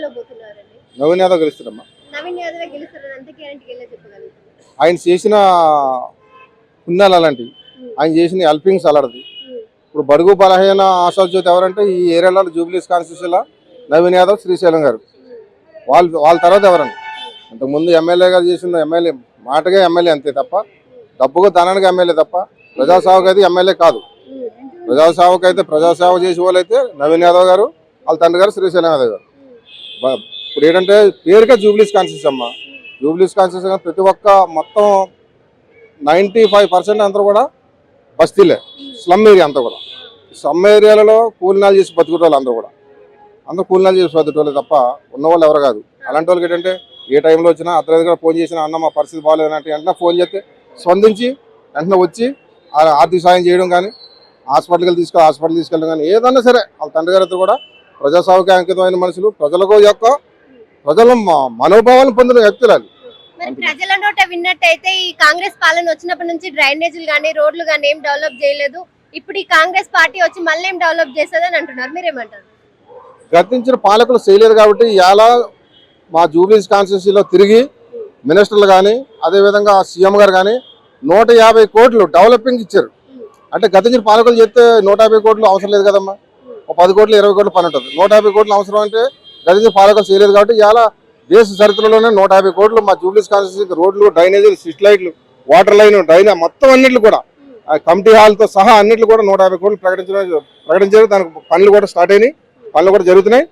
గెలవబోతున్నారండి? నవీన్ యాదవ్ గెలుస్తారమ్మా. నవీన్ యాదవ్ గెలుస్తారని అంత గ్యారెంటీ చెప్పగలుగుతారు? ఆయన చేసిన పుణ్యాలు అలాంటివి, ఆయన చేసిన హెల్పింగ్స్ అలాంటిది. ఇప్పుడు బడుగు బలహీన ఆశాజ్యోతి ఎవరంటే ఈ ఏరియాలో జూబ్లీస్ కాన్స్టిట్యూషన్లో నవీన్ యాదవ్, శ్రీశైలం గారు. వాళ్ళ తర్వాత ఎవరండి? అంతకుముందు ఎమ్మెల్యే గారు చేసిన ఎమ్మెల్యే మాటగా ఎమ్మెల్యే అంతే తప్ప, డబ్బుగా ధనానికి ఎమ్మెల్యే తప్ప ప్రజాసేవకు అయితే ఎమ్మెల్యే కాదు. ప్రజాసేవకు అయితే ప్రజాసేవ చేసే వాళ్ళు అయితే నవీన్ యాదవ్ గారు, వాళ్ళ తండ్రి గారు శ్రీశైలం యాదవ్ గారు. ఇప్పుడు ఏంటంటే పేరుగా జూబ్లీస్ కాన్స్టిట్యూషన్ అమ్మ. జూబ్లీస్ కాన్స్టిట్యూషన్ ప్రతి ఒక్క మొత్తం 95% అంతా కూడా బస్తీలే, స్లమ్ ఏరియా అంతా కూడా. స్లమ్ ఏరియాలలో కూలినాలు చేసి బతుకుటోళ్ళు అందరూ కూడా, అందరూ కూలినాలు చేసి బతుకుటోళ్ళే తప్ప ఉన్నవాళ్ళు ఎవరు కాదు. అలాంటి వాళ్ళకి ఏంటంటే ఏ టైంలో వచ్చినా అర్ధరాత్రి కూడా ఫోన్ చేసినా, అన్న మా పరిస్థితి బాగాలేదంటే వెంటనే ఫోన్ చేస్తే స్పందించి వెంటనే వచ్చి ఆర్థిక సాయం చేయడం కానీ, హాస్పిటల్కి తీసుకెళ్ళడం కానీ, ఏదన్నా సరే వాళ్ళ తండ్రి గారితో కూడా ప్రజాసేవకి అంకితమైన మనుషులు, ప్రజల మనోభావాలను పొందిన వ్యక్తులు. మరి ప్రజల నోట విన్నట్టయితే ఈ కాంగ్రెస్ పాలన వచ్చినప్పటి నుంచి డ్రైనేజీలు గానీ రోడ్లు గానీ ఏం డెవలప్ చేయలేదు, ఇప్పుడు ఈ కాంగ్రెస్ పార్టీ వచ్చి మళ్ళీ ఏం డెవలప్ చేస్తుందని అంటున్నారు. మీరేమంటారు? గతించిన పాలకులు చేయలేదు కాబట్టి ఇవాళ మా జూబ్లీస్ కాన్స్టిట్యూన్సీలో తిరిగి మినిస్టర్లు కానీ, అదేవిధంగా సీఎం గారు కానీ 150 కోట్లు డెవలపింగ్ ఇచ్చారు. అంటే గతించిన పాలకులు చెప్తే 150 కోట్లు అవసరం లేదు కదమ్మా, 10 కోట్లు 20 కోట్లు పని ఉంటుంది. 150 కోట్లు అవసరం అంటే గతించిన పాలకులు చేయలేదు కాబట్టి ఇవాళ దేశ చరిత్రలోనే 150 కోట్లు మా జూబ్లీస్ కాన్స్టిట్యూన్సీకి రోడ్లు, డ్రైనేజీలు, స్ట్రీట్ లైట్లు, వాటర్ లైన్, మొత్తం అన్నింటిలో కూడా కమిటీ హాల్తో సహా అన్నింటిలో కూడా 150 కోట్లు ప్రకటించారు. దానికి పనులు కూడా స్టార్ట్ అయినాయి, పనులు కూడా జరుగుతున్నాయి.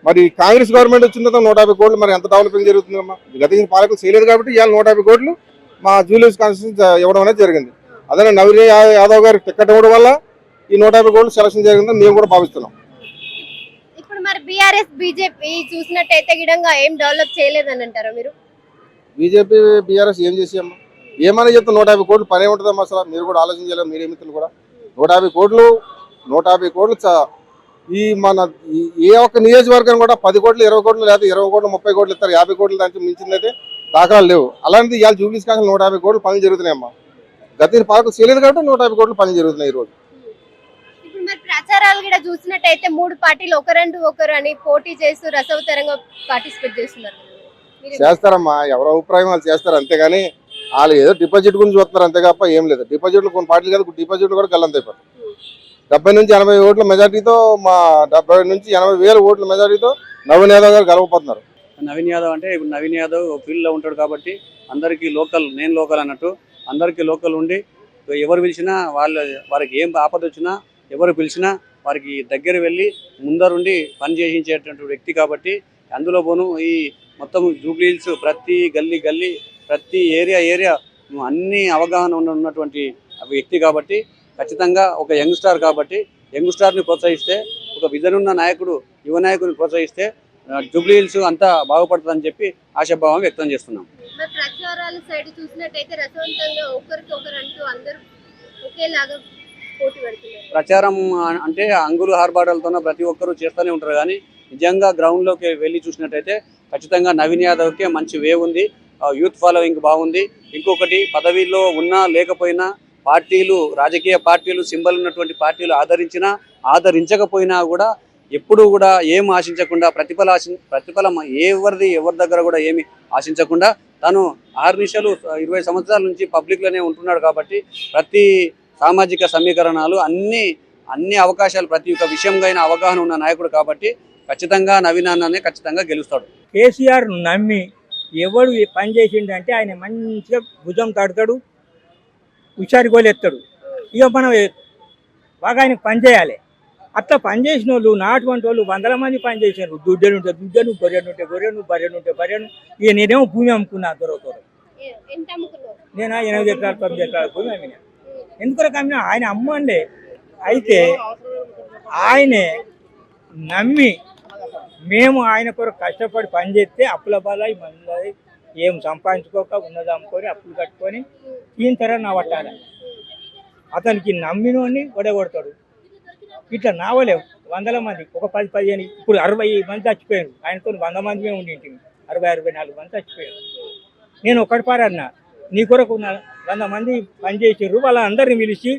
మరి కాంగ్రెస్ గవర్నమెంట్ వచ్చిన తర్వాత 150 కోట్లు మరి ఎంత డెవలపింగ్ జరుగుతుందమ్మా? గతించిన పాలకులు చేయలేదు కాబట్టి ఇవాళ 150 కోట్లు మా జూబ్లీస్ కాన్స్టిట్యూన్సీ ఇవ్వడం అనేది జరిగింది. అదే నవీన్ యాదవ్ గారికి టికెట్ ఇవ్వడం వల్ల ఈ 150 కోట్లు సెలక్షన్ జరిగిందని మేము కూడా భావిస్తున్నాం. ఇప్పుడు మరి బీఆర్ఎస్ బీజేపీ చూసినట్టయితే గిడంగా ఏం డెవలప్ చేయలేదని అంటారా మీరు? బీజేపీ బీఆర్ఎస్ ఏం చేసామ్మా? ఏమని చెప్తే 150 కోట్లు పనే ఉంటుందమ్మా? అసలు మీరు కూడా ఆలోచించలేము, మీడియా మిత్రులు కూడా. 150 కోట్లు ఈ మన ఏ ఒక్క నియోజకవర్గం కూడా 10 కోట్లు 20 కోట్లు లేదా 20 కోట్లు 30 కోట్లు ఇస్తారు. 50 కోట్లు దానికి మించిందైతే దాఖలాలు లేవు. అలాంటిది ఇవాళ జూబ్లీస్ కాన్స్టిట్యూన్సీ 150 కోట్లు పనులు జరుగుతున్నాయమ్మా. గత పాలకులు చేయలేదు కాబట్టి 150 కోట్లు పనులు జరుగుతున్నాయి ఈ రోజు. ఇప్పుడు మరి ప్రచారాలు కూడా చూసినట్టయితే 3 పార్టీలు ఒకరంటూ ఒకరు అని పోటీ చేస్తూ రసవతరంగా పార్టిసిపేట్ చేస్తున్నారు. చేస్తారమ్మా, ఎవరో అభిప్రాయం వాళ్ళు చేస్తారు అంతేగాని వాళ్ళు ఏదో డిపాజిట్ గురించి చూస్తున్నారు అంతే తప్ప ఏం లేదు. డిపాజిట్లు కొన్ని పార్టీలు కాదు, డిపాజిట్లు కూడా గల్లంతైపోతారు. 70 నుంచి 80 ఓట్ల మెజార్టీతో, మా 70 నుంచి 80,000 ఓట్ల మెజార్టీతో నవీన్ యాదవ్ గారు గెలవబోతున్నారు. నవీన్ యాదవ్ అంటే ఇప్పుడు నవీన్ యాదవ్ ఫీల్డ్లో ఉంటాడు కాబట్టి అందరికీ లోకల్, నేను లోకల్ అన్నట్టు అందరికీ లోకల్ ఉండి ఎవరు పిలిచినా వారికి ఏం ఆపద వచ్చినా ఎవరు పిలిచినా వారికి దగ్గర వెళ్ళి ముందరుండి పని చేయించేటువంటి వ్యక్తి కాబట్టి అందులో పోను ఈ మొత్తం జూబ్లీహిల్స్ ప్రతి గల్లీ ప్రతి ఏరియా అన్ని అవగాహన ఉన్నటువంటి వ్యక్తి కాబట్టి ఖచ్చితంగా ఒక యంగ్ స్టార్ కాబట్టి యంగ్ స్టార్ని ప్రోత్సహిస్తే, ఒక విజన్ ఉన్న నాయకుడు యువ నాయకుడిని ప్రోత్సహిస్తే జూబ్లీహిల్స్ అంతా బాగుపడుతుందని చెప్పి ఆశాభావం వ్యక్తం చేస్తున్నాం. ప్రచారాల సైడ్ చూసినట్టయితే రసవంతంగా ఒకరికొకరు అంటూ అందరూ ఒకేలాగా పోటీ పడుతున్నారు. ప్రచారం అంటే అంగులు హార్బాటలతో ప్రతి ఒక్కరూ చేస్తూనే ఉంటారు కానీ నిజంగా గ్రౌండ్లోకి వెళ్ళి చూసినట్టయితే ఖచ్చితంగా నవీన్ యాదవ్కే మంచి వేవ్ ఉంది, యూత్ ఫాలోయింగ్ బాగుంది. ఇంకొకటి పదవిలో ఉన్నా లేకపోయినా పార్టీలు, రాజకీయ పార్టీలు, సింబల్ ఉన్నటువంటి పార్టీలు ఆదరించినా ఆదరించకపోయినా కూడా ఎప్పుడు కూడా ఏం ఆశించకుండా ప్రతిఫలం ఎవరి దగ్గర కూడా ఏమి ఆశించకుండా తను 6 నిమిషాలు 20 సంవత్సరాల నుంచి పబ్లిక్లోనే ఉంటున్నాడు కాబట్టి ప్రతి సామాజిక సమీకరణాలు అన్ని అవకాశాలు ప్రతి ఒక్క విషయంగా అయినా అవగాహన ఉన్న నాయకుడు కాబట్టి ఖచ్చితంగా నవీన్ అన్ననే ఖచ్చితంగా గెలుస్తాడు. కేసీఆర్ నమ్మి ఎవడు పని చేసిండంటే ఆయన మంచిగా భుజం తడతాడు, హుషారు గోలెత్తాడు. ఇక మనం బాగా ఆయనకు పని చేయాలి. అట్లా పనిచేసిన వాళ్ళు నాటువంటి వాళ్ళు 100 మంది పని చేశారు. దుడ్డలు ఉంటే దుడ్డను, గొర్రెను, బర్రెను. ఇక నేనేమో భూమి అమ్ముకున్నా దొరకరు. నేను 8 ఎకరాలు 9 ఎకరాల భూమి అమ్మినా. ఎందుకు అమ్మినా? ఆయన అమ్మండే. అయితే ఆయనే నమ్మి మేము ఆయన కొరకు కష్టపడి పనిచేస్తే అప్పుల బాలయ్య మంది ఏం సంపాదించుకోక ఉన్నది అమ్ముకొని అప్పులు కట్టుకొని ఈయన తర నా పట్టాలి. అతనికి నమ్మినోని కొడగొడతాడు. ఇట్లా నావలేవు 100 మంది, ఒక 10-15, ఇప్పుడు 60 మంది చచ్చిపోయారు. ఆయనతో 100 మంది మేము ఉండింటిమి, 60-64 మంది చచ్చిపోయారు. నేను ఒకటి పారన్నా, నీ కొరకు 100 మంది పనిచేసారు. వాళ్ళందరినీ పిలిచి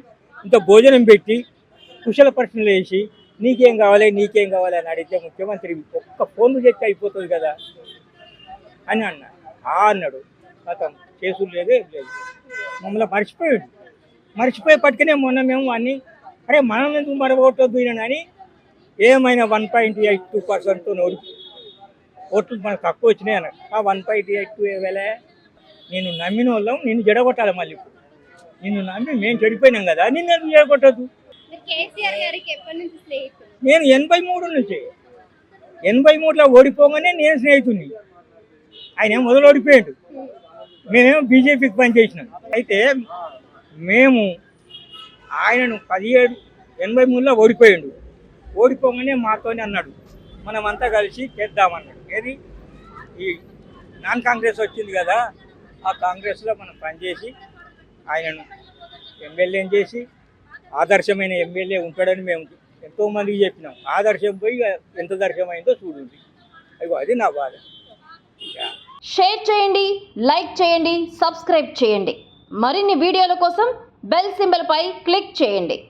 ఇంత భోజనం పెట్టి కుశల ప్రశ్నలు వేసి నీకేం కావాలి నీకేం కావాలి అని అడిగితే ముఖ్యమంత్రి ఒక్క ఫోన్లు చెప్తే అయిపోతుంది కదా అని అన్నా అన్నాడు. గతం చేసులు లేదు ఏం లేదు, మమ్మల్ని మర్చిపోయి పట్టుకునే మొన్న మేము అన్ని అరే మనం ఎందుకు మరగొట్టొద్దు అని ఏమైనా 1.82% ఓట్లు మనకు తక్కువ వచ్చినాయి అన్నాడు. ఆ 1.82 వేలే నేను నమ్మిన వాళ్ళం, నిన్ను జడగొట్టాలి. మళ్ళీ ఇప్పుడు నిన్ను నమ్మి మేము చెడిపోయినాం కదా, నిన్ను ఎందుకు జడగొట్టద్దు? మీరు కేసీఆర్ గారికి ఎప్పటి నుంచి స్నేహితులు? నేను 83 నుంచి 83లో ఓడిపోగానే నేను స్నేహితుడిని. ఆయన మొదలు ఓడిపోయాడు, మేమేమో బీజేపీకి పనిచేసినాం. అయితే మేము ఆయనను 83లో ఓడిపోయాడు. ఓడిపోగానే మాతోనే అన్నాడు మనమంతా కలిసి చేద్దామన్నాడు. ఏది ఈ నాన్ కాంగ్రెస్ వచ్చింది కదా, ఆ కాంగ్రెస్లో మనం పనిచేసి ఆయనను ఎమ్మెల్యేని చేసి ఆదర్శమైన ఎమ్మెల్యే ఉంటాడని మేము ఎంతోమందికి చెప్పినాం. ఆదర్శం పోయి ఎంత దర్శమైందో చూడండి. అయ్యో అది నా బాధ. షేర్ చేయండి, లైక్ చేయండి, సబ్స్క్రైబ్ చేయండి. మరిన్ని వీడియోల కోసం బెల్ సింబల్ పై క్లిక్ చేయండి.